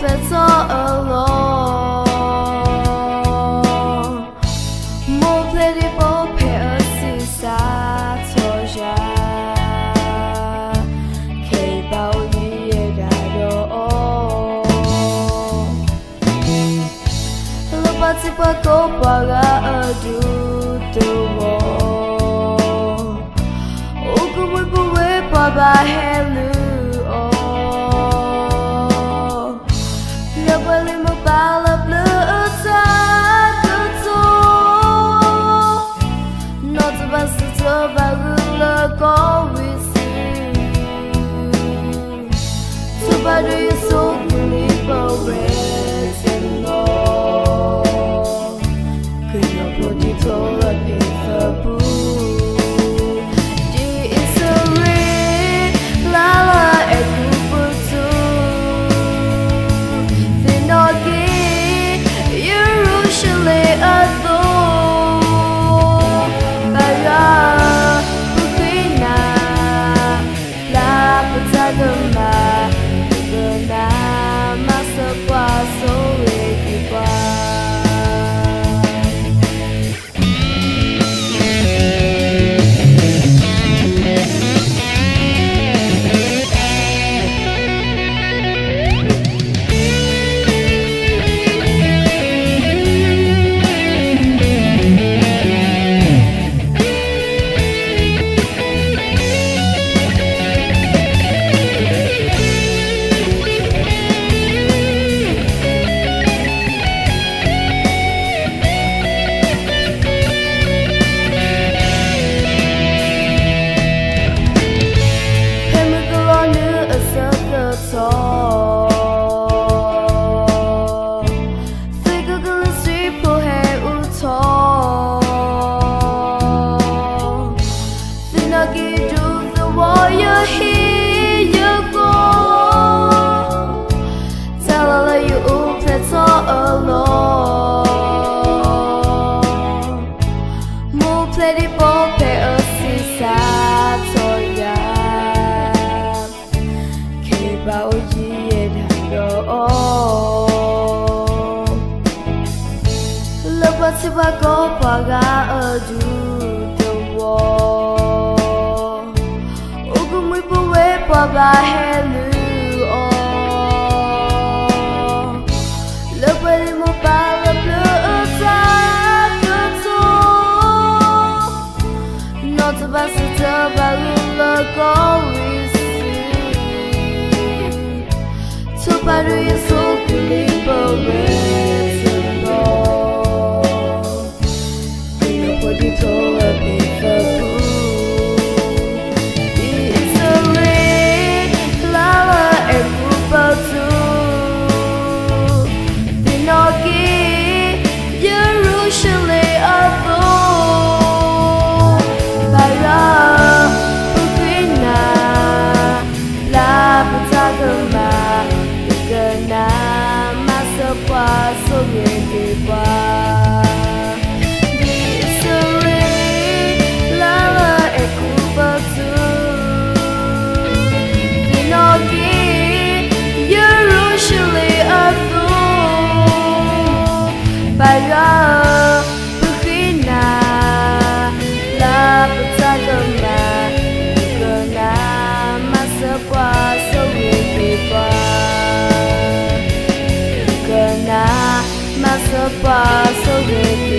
felt all alone. More plentiful pairs are toja. Keep out the Look at the go para do the war. Oh, go away, Baba, hello. Why do you so believe always alone? Could you put it all up in the book? It's a ring, Lala, and Kuputu. Finogi, you're usually a door. Bara, Pupina, La Patagama. To go paga do the war. Ugumi poe paba helu oh. Lopali mo pala blue takuto. Not about to balula go with to paru you so believe so